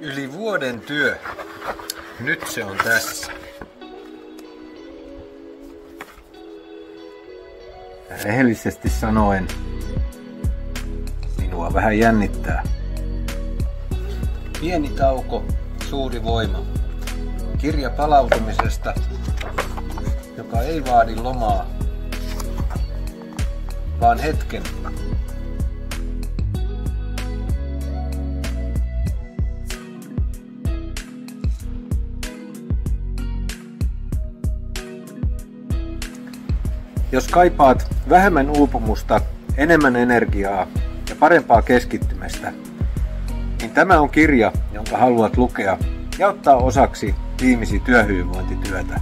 Yli vuoden työ. Nyt se on tässä. Rehellisesti sanoen, minua vähän jännittää. Pieni tauko, suuri voima. Kirja palautumisesta, joka ei vaadi lomaa, vaan hetken. Jos kaipaat vähemmän uupumusta, enemmän energiaa ja parempaa keskittymistä, niin tämä on kirja, jonka haluat lukea ja ottaa osaksi tiimisi työhyvinvointityötä.